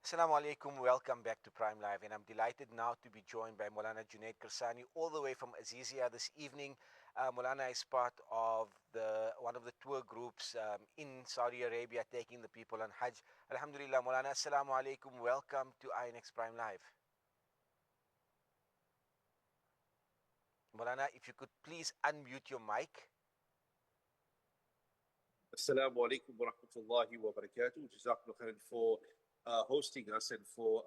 Assalamu alaikum, welcome back to Prime Live, and I'm delighted now to be joined by Maulana Junaid Kharsany all the way from Azizia this evening. Maulana is part of one of the tour groups in Saudi Arabia taking the people on Hajj. Alhamdulillah, Maulana, Assalamu alaikum, welcome to INX Prime Live. Maulana, if you could please unmute your mic. Assalamu alaikum wa rahmatullahi wa barakatuh. Jazakallah khairan for hosting us and for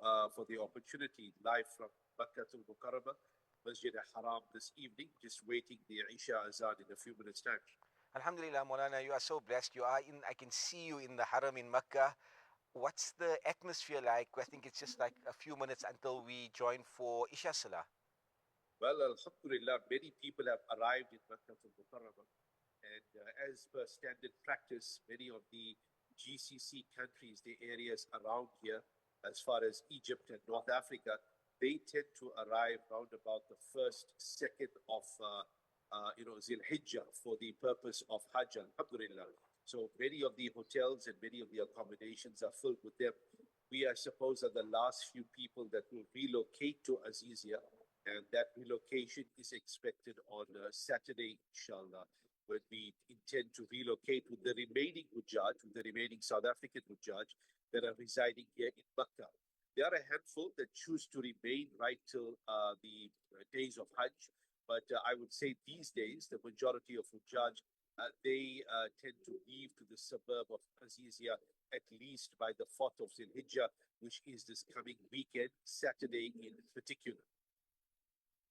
the opportunity live from Makkah to Mukarramah, Masjid al-Haram this evening, just waiting the Isha Azan in a few minutes' time. Alhamdulillah, Maulana, you are so blessed. I can see you in the Haram in Makkah. What's the atmosphere like? I think it's just like a few minutes until we join for Isha Salah. Well, alhamdulillah, many people have arrived in Makkah to Mukarramah. And as per standard practice, many of the GCC countries, the areas around here, as far as Egypt and North Africa, they tend to arrive round about the first, second of Zil Hijjah for the purpose of Hajj, alhamdulillah. So many of the hotels and many of the accommodations are filled with them. We, I suppose, are the last few people that will relocate to Azizia, and that relocation is expected on Saturday, inshallah, when we intend to relocate with the remaining Hujjaj, with the remaining South African Hujjaj that are residing here in Makkah. There are a handful that choose to remain right till the days of Hajj, but I would say these days, the majority of Hujjaj, they tend to leave to the suburb of Azizia at least by the 4th of Zilhijjah, which is this coming weekend, Saturday in particular.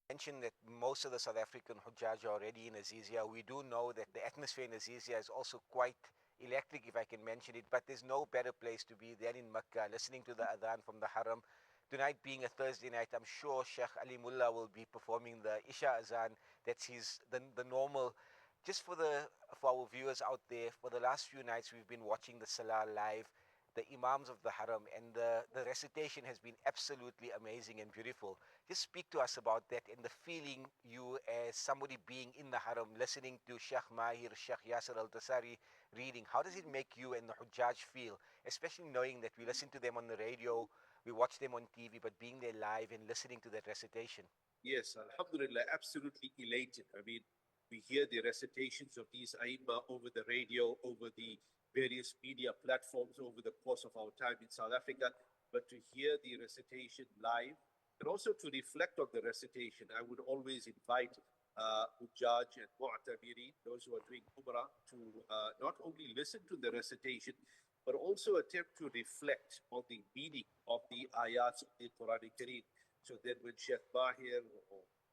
Mentioned that most of the South African Hujjaj are already in Azizia. We do know that the atmosphere in Azizia is also quite electric, if I can mention it, but there's no better place to be than in Makkah, listening to the adhan from the Haram. Tonight being a Thursday night, I'm sure Sheikh Ali Mullah will be performing the Isha Azan. That's the normal. Just for our viewers out there, for the last few nights we've been watching the Salah live, the Imams of the Haram, and the recitation has been absolutely amazing and beautiful. Just speak to us about that and the feeling you, as somebody being in the Haram, listening to Sheikh Mahir, Sheikh Yasser Al Tasari reading. How does it make you and the Hujjaj feel, especially knowing that we listen to them on the radio, we watch them on TV, but being there live and listening to that recitation? Yes, alhamdulillah, absolutely elated. I mean, we hear the recitations of these Aimma over the radio, over the various media platforms over the course of our time in South Africa, but to hear the recitation live and also to reflect on the recitation, I would always invite Hujjaj and Mu'tamirin, those who are doing Umrah, to not only listen to the recitation, but also attempt to reflect on the meaning of the ayats of the Quran Kareem. So then when Sheikh Bahir,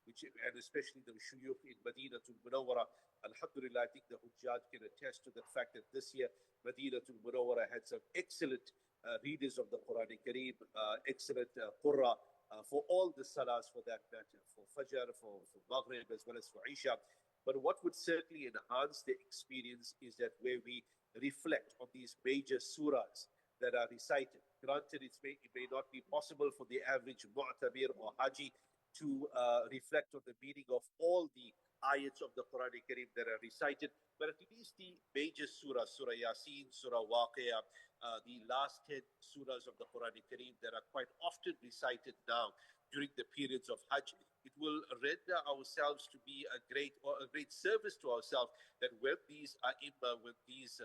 and especially the shuyukh in Medina to Munawwara, alhamdulillah, I think the Hujjaj can attest to the fact that this year Medina to Munawwara had some excellent readers of the Quran Kareem, excellent Qurra for all the salahs for that matter, for Fajr, for Maghrib, as well as for Isha. But what would certainly enhance the experience is that where we reflect on these major surahs that are recited. Granted, it may not be possible for the average Mu'tabir or Haji to reflect on the meaning of all the ayats of the Quran Kareem that are recited, but at least the major surah, Surah Yasin, Surah Waqia, the last 10 surahs of the Quran Kareem that are quite often recited now during the periods of Hajj, it will render ourselves to be a great service to ourselves, that when these when these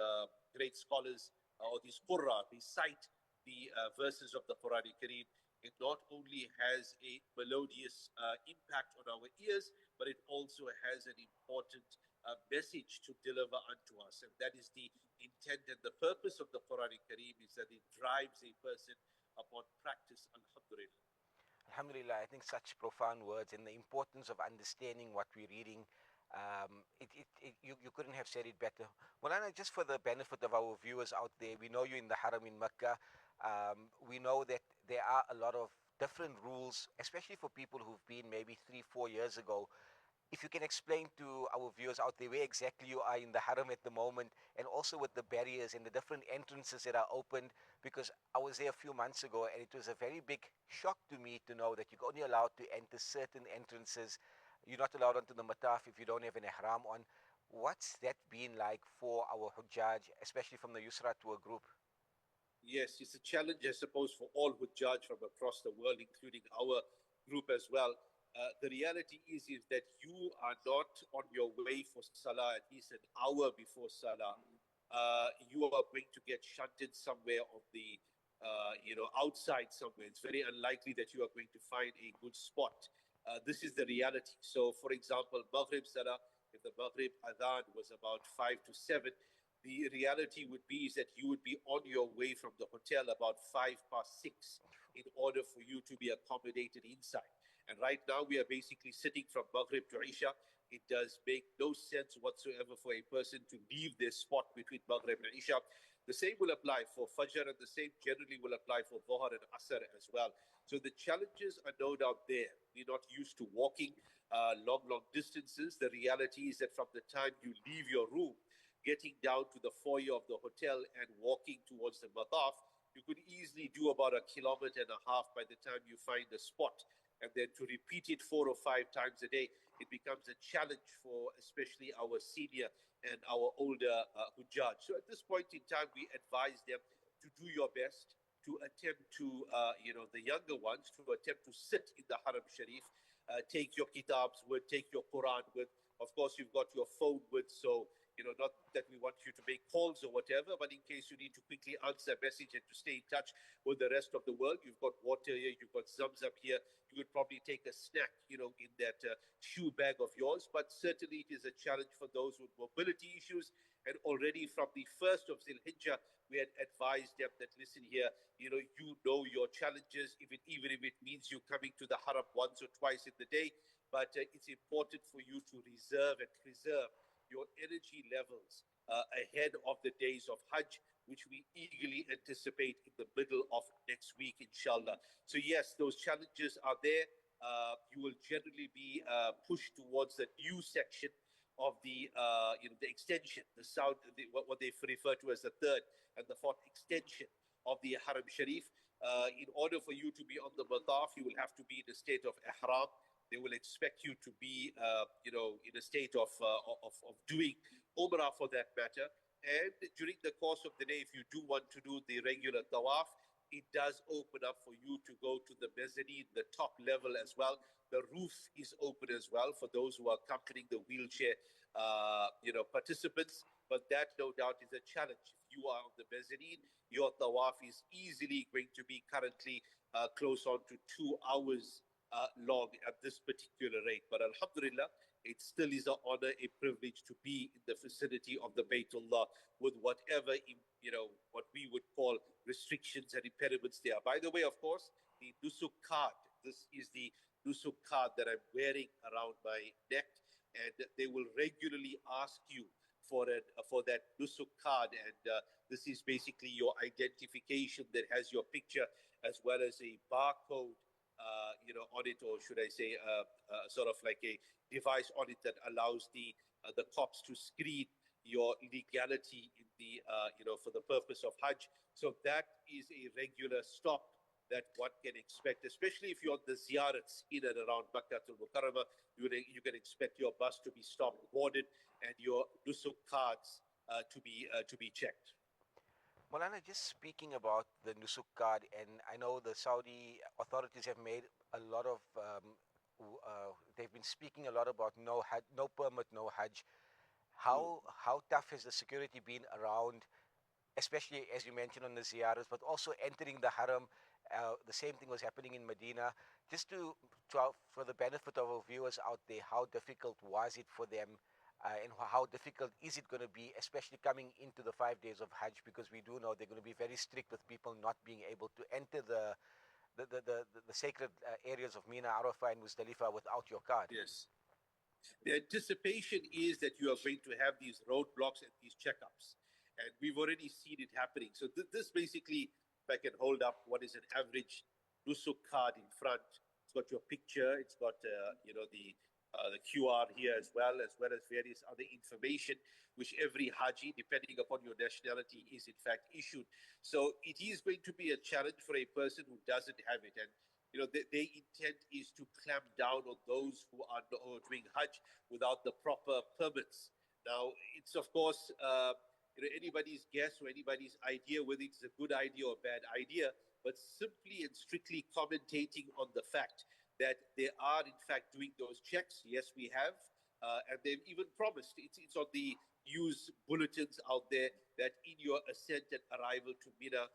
great scholars or these Qurra recite the verses of the Quran Kareem, it not only has a melodious impact on our ears, but it also has an important message to deliver unto us. And that is the intent and the purpose of the Quran Kareem, is that it drives a person upon practice, alhamdulillah. Alhamdulillah, I think such profound words and the importance of understanding what we're reading. You couldn't have said it better. Mulana, just for the benefit of our viewers out there, we know you're in the Haram in Mecca. We know that there are a lot of different rules, especially for people who've been maybe 3-4 years ago. If you can explain to our viewers out there where exactly you are in the Haram at the moment, and also with the barriers and the different entrances that are opened, because I was there a few months ago and it was a very big shock to me to know that you're only allowed to enter certain entrances. You're not allowed onto the mataf if you don't have an ihram on. What's that been like for our Hujjaj, especially from the Yusra tour group? Yes, it's a challenge, I suppose, for all who judge from across the world, including our group as well. The reality is that you are not on your way for Salah at least an hour before Salah. You are going to get shunted somewhere on the, outside somewhere. It's very unlikely that you are going to find a good spot. This is the reality. So, for example, Maghrib Salah, if the Maghrib Adhan was about 5 to 7, the reality would be is that you would be on your way from the hotel about 5 past 6 in order for you to be accommodated inside. And right now we are basically sitting from Maghrib to Isha. It does make no sense whatsoever for a person to leave their spot between Maghrib and Isha. The same will apply for Fajr, and the same generally will apply for Dhuhr and Asr as well. So the challenges are no doubt there. We're not used to walking long distances. The reality is that from the time you leave your room, getting down to the foyer of the hotel and walking towards the mataf, you could easily do about 1.5 kilometers by the time you find a spot. And then to repeat it 4 or 5 times a day, it becomes a challenge for especially our senior and our older Hujjaj. So at this point in time, we advise them to do your best, to attempt to, the younger ones, to attempt to sit in the Haram Sharif, take your kitabs with, take your Quran with. Of course, you've got your phone with, so not that we want you to make calls or whatever, but in case you need to quickly answer a message and to stay in touch with the rest of the world, you've got water here, you've got Zamzam here, you could probably take a snack, in that shoe bag of yours. But certainly it is a challenge for those with mobility issues. And already from the 1st of Zil-Hijjah, we had advised them that, listen here, you know your challenges, even if it means you coming to the Haram once or twice in the day, but it's important for you to reserve and preserve your energy levels ahead of the days of Hajj, which we eagerly anticipate in the middle of next week, inshallah. So yes, those challenges are there. You will generally be pushed towards the new section of the extension, what they refer to as the third and the fourth extension of the Haram Sharif. In order for you to be on the mataf, you will have to be in a state of ihram. They will expect you to be, in a state of doing umrah for that matter. And during the course of the day, if you do want to do the regular tawaf, it does open up for you to go to the mezzanine, the top level as well. The roof is open as well for those who are accompanying the wheelchair, participants. But that, no doubt, is a challenge. If you are on the mezzanine, your tawaf is easily going to be currently close on to 2 hours long at this particular rate. But alhamdulillah, it still is an honor, a privilege to be in the vicinity of the Baytullah with whatever, what we would call restrictions and impediments there. By the way, of course, the Nusuk card, this is the Nusuk card that I'm wearing around my neck, and they will regularly ask you for that Nusuk card, and this is basically your identification that has your picture as well as a barcode on it, or should I say, sort of like a device on it that allows the cops to screen your legality in the, for the purpose of Hajj. So that is a regular stop that one can expect, especially if you're on the ziyarats in and around Makkah al-Mukarramah. You can expect your bus to be stopped, boarded, and your Nusuk cards to be checked. Malana, just speaking about the Nusuk card, and I know the Saudi authorities have made a lot of, they've been speaking a lot about no Hajj, no permit, no Hajj. How tough has the security been around, especially as you mentioned on the ziyaras, but also entering the Haram? The same thing was happening in Medina. Just for the benefit of our viewers out there, how difficult was it for them? And how difficult is it going to be, especially coming into the 5 days of Hajj, because we do know they're going to be very strict with people not being able to enter the sacred areas of Mina, Arafah, and Muzdalifah without your card. Yes. The anticipation is that you are going to have these roadblocks and these checkups. And we've already seen it happening. So this basically, if I can hold up what is an average Nusuk card in front, it's got your picture, it's got the QR here as well as various other information, which every Haji, depending upon your nationality, is in fact issued. So it is going to be a challenge for a person who doesn't have it. And their intent is to clamp down on those who are doing Hajj without the proper permits. Now, it's of course anybody's guess or anybody's idea whether it's a good idea or a bad idea, but simply and strictly commentating on the fact that they are in fact doing those checks. Yes, we have, and they've even promised. It's on the news bulletins out there that in your ascent and arrival to Mina,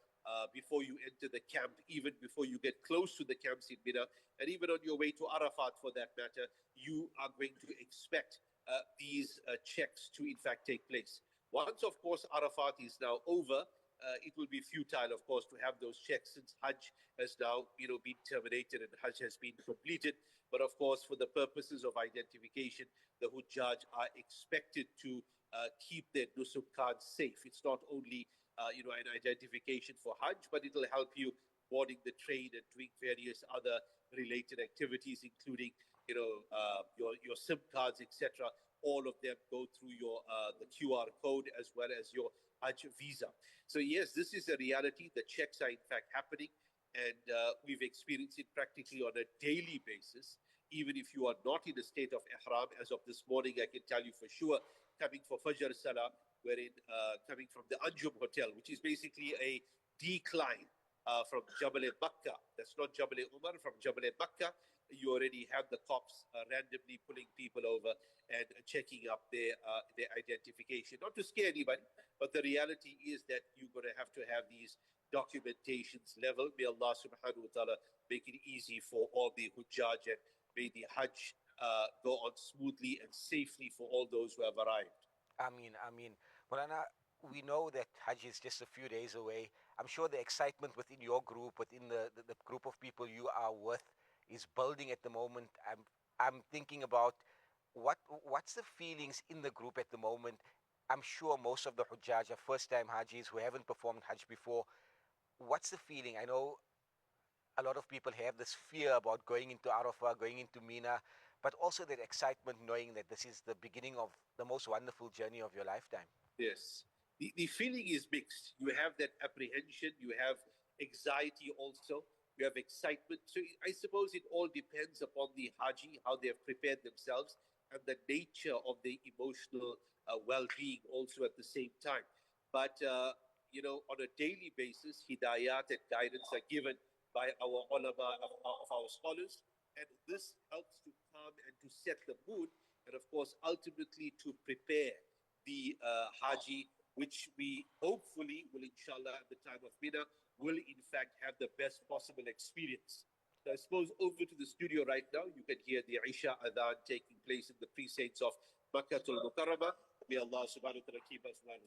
before you enter the camp, even before you get close to the camps in Mina, and even on your way to Arafat for that matter, you are going to expect these checks to in fact take place. Once, of course, Arafat is now over, it will be futile, of course, to have those checks since Hajj has now, been terminated and Hajj has been completed. But of course, for the purposes of identification, the Hujjaj are expected to keep their Nusuk cards safe. It's not only, an identification for Hajj, but it'll help you boarding the train and doing various other related activities, including, your SIM cards, etc. All of them go through your the QR code as well as your Hajj visa. So yes, this is a reality. The checks are in fact happening, and we've experienced it practically on a daily basis. Even if you are not in a state of ihram, as of this morning, I can tell you for sure, coming for Fajr Salah, wherein coming from the Anjum Hotel, which is basically a decline from Jabal Makkah. That's not Jabal Umar, from Jabal Makkah. You already have the cops randomly pulling people over and checking up their identification. Not to scare anybody, but the reality is that you're going to have these documentations level. May Allah subhanahu wa ta'ala make it easy for all the Hujjaj, and may the Hajj go on smoothly and safely for all those who have arrived. I mean, Mulana, we know that Hajj is just a few days away. I'm sure the excitement within your group, within the group of people you are with, is building at the moment. I'm thinking about what's the feelings in the group at the moment. I'm sure most of the Hujjaj are first-time Hajis who haven't performed Hajj before. What's the feeling? I know a lot of people have this fear about going into Arafah, going into Mina, but also that excitement knowing that this is the beginning of the most wonderful journey of your lifetime. Yes. The feeling is mixed. You have that apprehension, you have anxiety also, you have excitement. So I suppose it all depends upon the Haji, how they have prepared themselves, and the nature of the emotional well being also at the same time. But, on a daily basis, hidayat and guidance are given by our ulama, of our scholars. And this helps to calm and to set the mood, and of course, ultimately to prepare the Haji, which we hopefully will, inshallah, at the time of Mina, will in fact have the best possible experience. So I suppose over to the studio right now, you can hear the Isha Adhan taking place in the precincts of Makkatul Mukarramah. May Allah subhanahu wa ta'ala keep us well.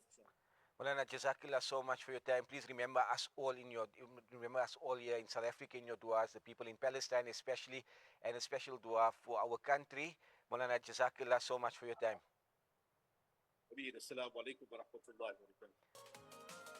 Mulana, Jazakallah so much for your time. Please remember us all here in South Africa in your du'as, the people in Palestine especially, and a special dua for our country. Mulana, Jazakallah so much for your time. Assalamu alaikum wa rahmatullahi wa barakatuh.